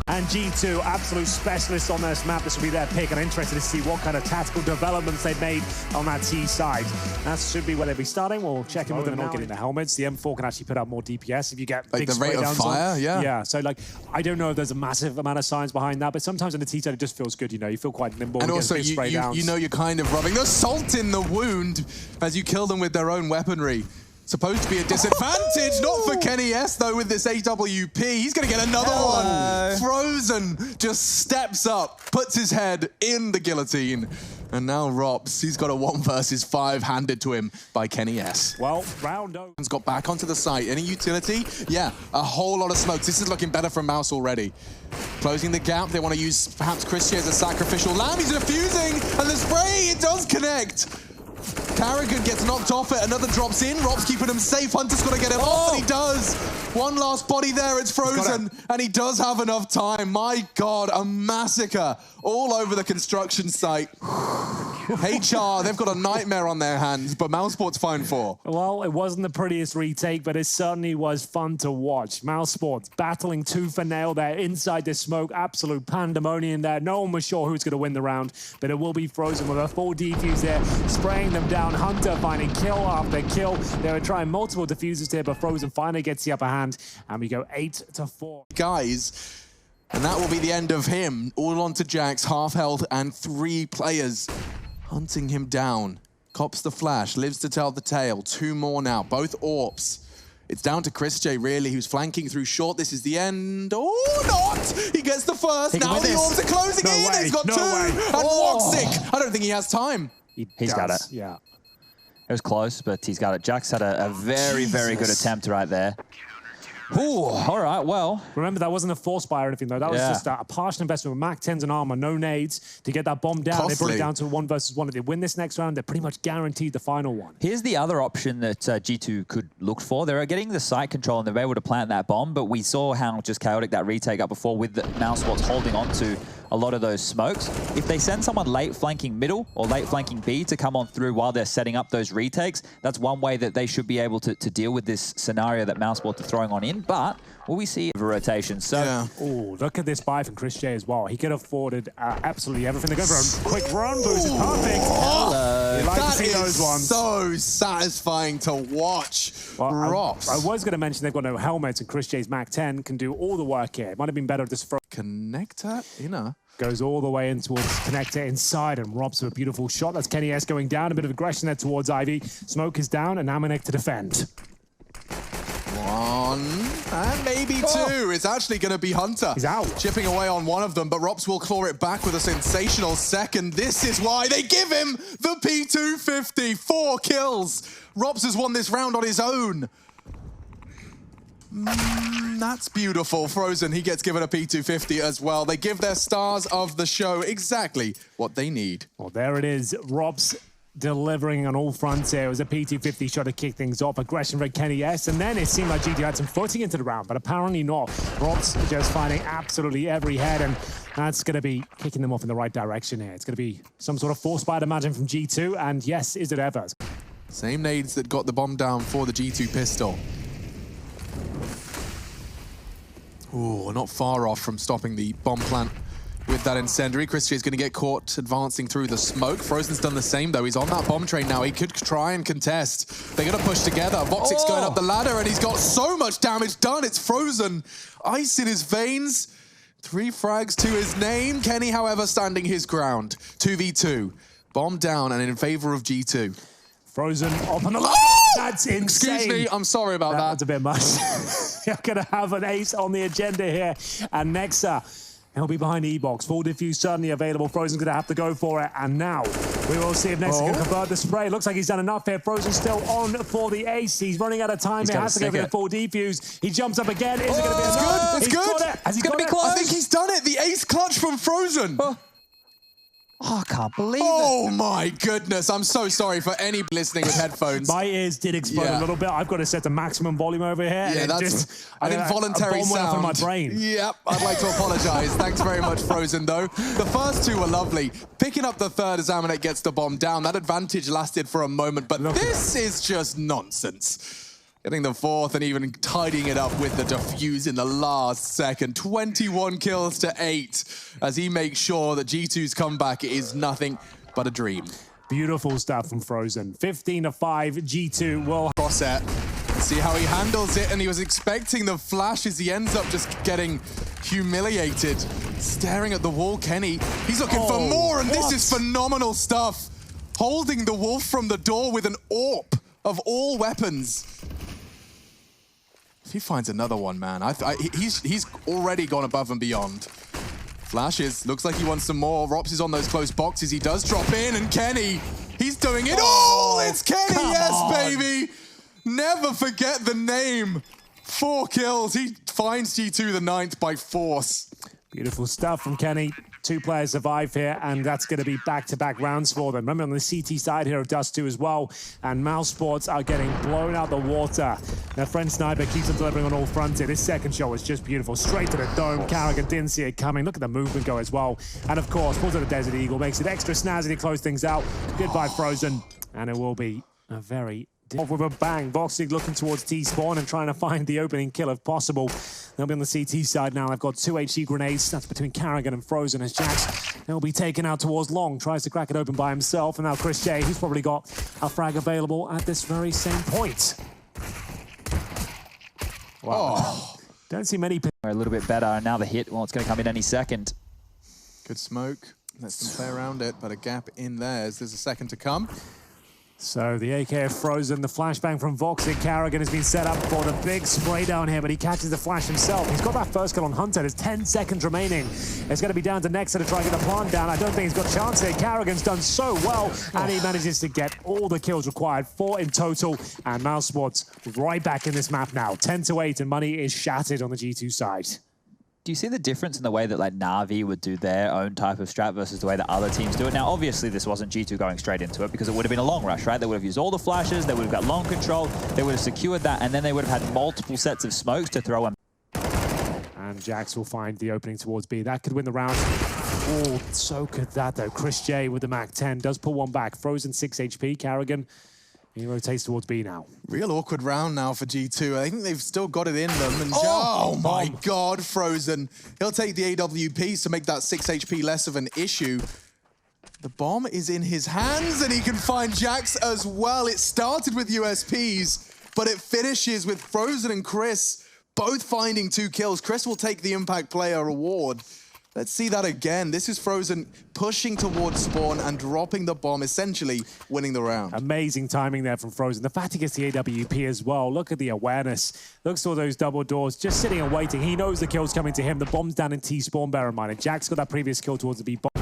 And G2, absolute specialists on this map. This will be their pick, and I'm interested to see what kind of tactical developments they've made on that T side. That should be where they'll be starting. We'll check in with them not getting the helmets. The M4 can actually put out more DPS if you get like big the rate of fire, yeah. Yeah, so like, I don't know if there's a massive amount of science behind that, but sometimes on the T side it just feels good, you know, you feel quite nimble. And also, you know you're kind of rubbing the salt in the wound as you kill them with their own weaponry. Supposed to be a disadvantage, not for Kenny S though with this AWP. He's gonna get another one. Frozen just steps up, puts his head in the guillotine. And now Rops, he's got a 1 versus 5 handed to him by Kenny S. Well, round over. Got back onto the site. Any utility? Yeah, a whole lot of smokes. This is looking better from Mouz already. Closing the gap. They want to use perhaps Christian as a sacrificial lamb. He's defusing, and the spray, it does connect. Carrigan gets knocked off it, another drops in. Rob's keeping him safe. Hunter's got to get him off, and he does. One last body there, it's Frozen, and he does have enough time. My God, a massacre all over the construction site. HR, they've got a nightmare on their hands, but Mousesport's fine for. Well, it wasn't the prettiest retake, but it certainly was fun to watch. Mousesport's battling tooth and nail there inside the smoke. Absolute pandemonium there. No one was sure who's going to win the round, but it will be Frozen with a full defuse there, spraying them down. Hunter finding kill after kill. They were trying multiple diffusers here, but Frozen finally gets the upper hand, and we go 8-4. Guys, and that will be the end of him. All on to Jax, half health, and 3 players hunting him down. Cops the flash, lives to tell the tale. 2 more now, both AWPs. It's down to Chris J, really, who's flanking through short. This is the end. Oh, not! He gets the first. Now the AWPs are closing in. He's got 2. And Woxic, I don't think he has time. He's got it. Yeah. It was close, but he's got it. Jax had a very, very good attempt right there. Ooh, all right, well. Remember, that wasn't a force buy or anything, though. That was just a partial investment with Mac 10s and armor, no nades to get that bomb down. Costly. They brought it down to 1 versus 1. If they win this next round, they're pretty much guaranteed the final one. Here's the other option that G2 could look for. They're getting the site control and they're able to plant that bomb, but we saw how just chaotic that retake up before with the Mousesports holding on to a lot of those smokes. If they send someone late flanking middle or late flanking B to come on through while they're setting up those retakes, that's one way that they should be able to deal with this scenario that Mousesports are throwing on in. But will we see a rotation? So, oh, look at this buy from Chris J as well. He could have afforded absolutely everything. They're going for a quick run boost. Perfect. Hello. Like that to see those ones. So satisfying to watch. Well, Rops. I was going to mention they've got no helmets, and Chris J's Mac 10 can do all the work here. It might have been better just for connector inner. Goes all the way in towards connector inside, and Robs with a beautiful shot. That's Kenny S going down. A bit of aggression there towards Ivy. Smoke is down, and Amanek to defend. 1 and maybe 2. It's actually going to be Hunter. He's out. Chipping away on one of them, but Rops will claw it back with a sensational second. This is why they give him the P250. 4 kills. Rops has won this round on his own. That's beautiful. Frozen, he gets given a P250 as well. They give their stars of the show exactly what they need. Well, there it is. Robs delivering on all fronts here. It was a P250 shot to kick things off. Aggression for Kenny S. And then it seemed like G2 had some footing into the round, but apparently not. Robs just finding absolutely every head, and that's going to be kicking them off in the right direction here. It's going to be some sort of force buy, I'd imagine, from G2. And yes, is it ever? Same nades that got the bomb down for the G2 pistol. Ooh, not far off from stopping the bomb plant with that incendiary. Chris J is going to get caught advancing through the smoke. Frozen's done the same, though. He's on that bomb train now. He could try and contest. They're going to push together. Voxic's going up the ladder, and he's got so much damage done. It's Frozen. Ice in his veins. 3 frags to his name. Kenny, however, standing his ground. 2v2. Bomb down and in favor of G2. Frozen up on the ladder. That's insane. Excuse me, I'm sorry about that. That's a bit much. You're going to have an ace on the agenda here. And Nexa, he'll be behind E-Box. Full diffuse certainly available. Frozen's going to have to go for it. And now we will see if Nexa can convert the spray. Looks like he's done enough here. Frozen still on for the ace. He's running out of time. He has to go for the full defuse. He jumps up again. Is it going to be enough? It's good. Has he got it? I think he's done it. The ace clutch from Frozen. Oh, I can't believe it. Oh my goodness. I'm so sorry for any listening with headphones. My ears did explode a little bit. I've got to set the maximum volume over here. Yeah, that's just an involuntary sound. Went off in my brain. Yep, I'd like to apologize. Thanks very much, Frozen, though. The first 2 were lovely. Picking up the third as Amanek gets the bomb down. That advantage lasted for a moment, but this is just nonsense. getting the fourth and even tidying it up with the defuse in the last second. 21 kills to 8 as he makes sure that G2's comeback is nothing but a dream. Beautiful stuff from Frozen. 15-5, G2 will... Crosset. See how he handles it, and he was expecting the flash as he ends up just getting humiliated. Staring at the wall, Kenny. He's looking for more, and this is phenomenal stuff. Holding the wolf from the door with an AWP of all weapons. If he finds another one, man, he's already gone above and beyond. Flashes, looks like he wants some more. Rops is on those close boxes. He does drop in, and Kenny, he's doing it all. It's Kenny, yes, baby. Never forget the name. 4 kills. He finds G2 the 9th by force. Beautiful stuff from Kenny. 2 players survive here, and that's going to be back-to-back rounds for them. Remember on the CT side here of Dust2 as well, and Mouse Sports are getting blown out the water. Their friend Sniper keeps on delivering on all fronts here. This second shot was just beautiful. Straight to the dome. Carrigan didn't see it coming. Look at the movement go as well. And of course, pulls to the Desert Eagle, makes it extra snazzy to close things out. Goodbye, Frozen. And it will be a very... Off with a bang. Voxic looking towards T-spawn and trying to find the opening kill if possible. They'll be on the CT side now. They've got 2 HE grenades. That's between Carrigan and Frozen as Jax. They'll be taken out towards Long. Tries to crack it open by himself. And now Chris J, who's probably got a frag available at this very same point. Wow. Oh. Don't see many... A little bit better. And now the hit. Well, it's going to come in any second. Good smoke. Lets them play around it, but a gap in theirs. There's a second to come. So the AKF Frozen, the flashbang from Voxic. Carrigan has been set up for the big spray down here, but he catches the flash himself. He's got that first kill on Hunter. There's 10 seconds remaining. It's going to be down to Nexa to try and get the plant down. I don't think he's got a chance here. Carrigan's done so well, and he manages to get all the kills required, 4 in total. And Mouse Sports right back in this map now. 10-8, and money is shattered on the G2 side. Do you see the difference in the way that like Na'Vi would do their own type of strat versus the way that other teams do it? Now, obviously, this wasn't G2 going straight into it because it would have been a long rush, right? They would have used all the flashes, they would have got long control, they would have secured that, and then they would have had multiple sets of smokes to throw them. And Jax will find the opening towards B. That could win the round. Oh, so could that, though. Chris J with the Mac 10 does pull one back. Frozen 6 HP. Carrigan, he rotates towards B now. Real awkward round now for G2. I think they've still got it in them. And oh my God, Frozen. He'll take the AWPs to make that 6 HP less of an issue. The bomb is in his hands, and he can find Jax as well. It started with USPs, but it finishes with Frozen and Chris both finding 2 kills. Chris will take the Impact Player award. Let's see that again. This is Frozen pushing towards spawn and dropping the bomb, essentially winning the round. Amazing timing there from Frozen. The fact he gets the AWP as well. Look at the awareness. Looks for those double doors, just sitting and waiting. He knows the kill's coming to him. The bomb's down in T-spawn, bear in mind. And Jack's got that previous kill towards the B bomb.